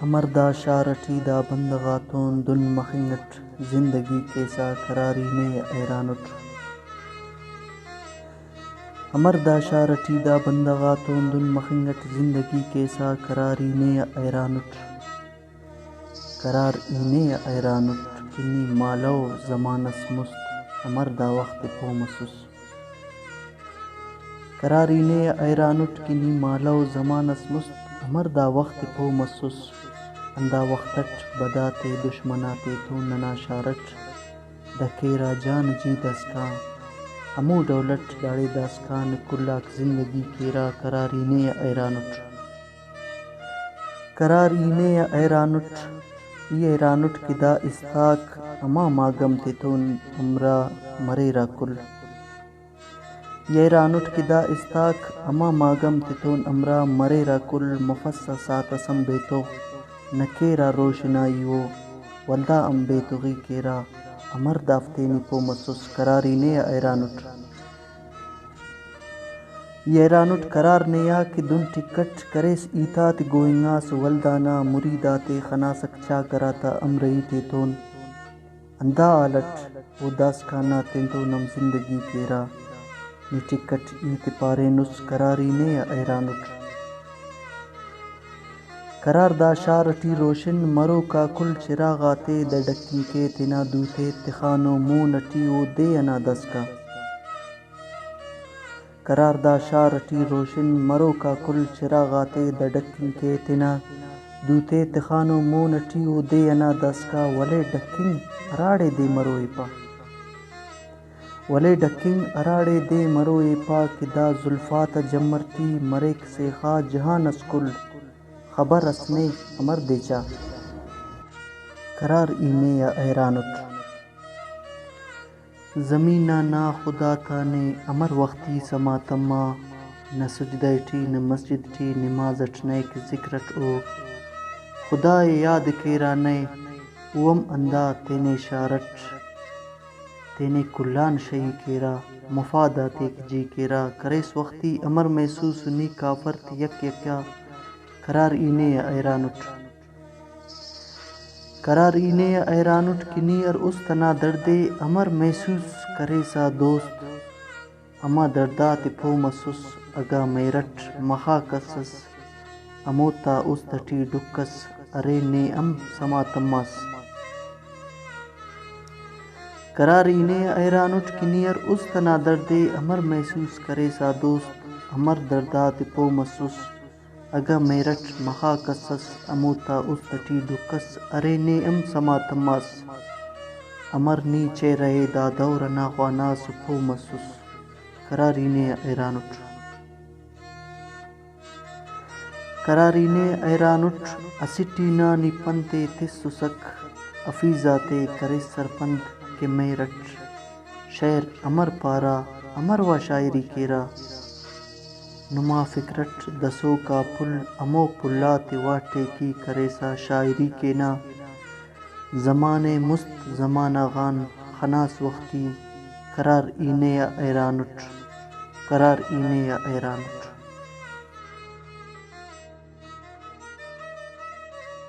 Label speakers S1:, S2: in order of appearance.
S1: امردا شارٹی دا بندغاتون دن مخنگٹ زندگی کیسا قراری نے ایرانٹ امردا شارٹی دا بندغاتون دن مخنگٹ زندگی کیسا قراری نے ایرانٹ قرار اینے ایرانٹ کنی مالو زمانس مست امردا وقت پومسس قرار اینے ایرانٹ کنی مالو زمانس مست امردا وقت پومسس اندا وقتٹ بداتے دشمناتے تو ننا شارٹ دکیرا جان جی دسکا ہمو دولت داڑے داسکان کلاک زندگی کیرا قراری نے ایرانٹ قرار اینے ایرانٹ ای ایرانٹ کدا استاک اما ماگم تیتون امرا مریرا کل ای ایرانٹ کدا استاک اما ماگم تیتون امرا مریرا کل مفصصات اسم بیتو نکیرا روشنائیو ولدا ام بیتغی کیرا امر دافتینی پومسس قراری نے ایرانٹ ای ایرانٹ قرار نیا کہ دن ٹکٹ کریس ایتات گوئنگاس ولدانا مریداتے خناسک چاکراتا امرئی تیتون اندا آلٹ او داسکانا تینتو نم زندگی کیرا نی ٹکٹ ایت پارینس قراری نے ایرانٹ قرار دا شارٹی روشن مرو کا کل چراغاتے دا ڈکی کے تنا دوتے تخانو مونٹی او دے انا دسکا قرار دا شارٹی روشن مرو کا کل چراغاتے دا ڈکی کے تنا دوتے تخانو مونٹی او دے انا دسکا ولے ڈکنگ اراڑے دے مرو ایپا ولے ڈکنگ اراڑے دے مرو ایپا کہ دا زلفات جمرتی مریک سے خواہ جہان اسکل خبر اسنے امر دیچا قرار اینے یا ایرانٹ زمینہ نا خدا تانے امر وقتی سما تما نہ سجدہ ٹی نہ مسجد ٹی نمازٹ نیک ذکرٹ او خدا یاد کیرا نئے اوم اندا تینے شارٹ تینے کلان شہی کیرا مفاداتیک جی کیرا کریس وقتی امر محسوس نی کافرت یک یکیا قرار اینے ایرانٹ قرار اینے ایرانٹ کنی ار اس تنا دردے امر محسوس کریسا دوست اما دردات پومسس اگا میرٹ مخا کسس اموتا اس تٹی ڈکس ارے نے ام سما تماس قرار اینے ایرانٹ کنی ار اس تنا دردے امر محسوس کریسا دوست امر دردات پومسس اگا میرٹ مخا کسس اموتا اس تٹی ڈکس ارے نے ام سما تماس امر نیچے رہے دا دور نا خواناس پومسس قرار اینے ایرانٹ قرار اینے ایرانٹ اسٹینا نی پنتے تسسک افیزاتے کرے سرپند کہ میرٹ شعر امر پارا امر و شاعری کیرا نما فکرٹ دسو کا پل امو پلات واٹے کی کریسا شاعری کے نا زمانے مست زمانہ غان خناس وقتی قرار اینے ایرانٹ قرار اینے ایرانٹ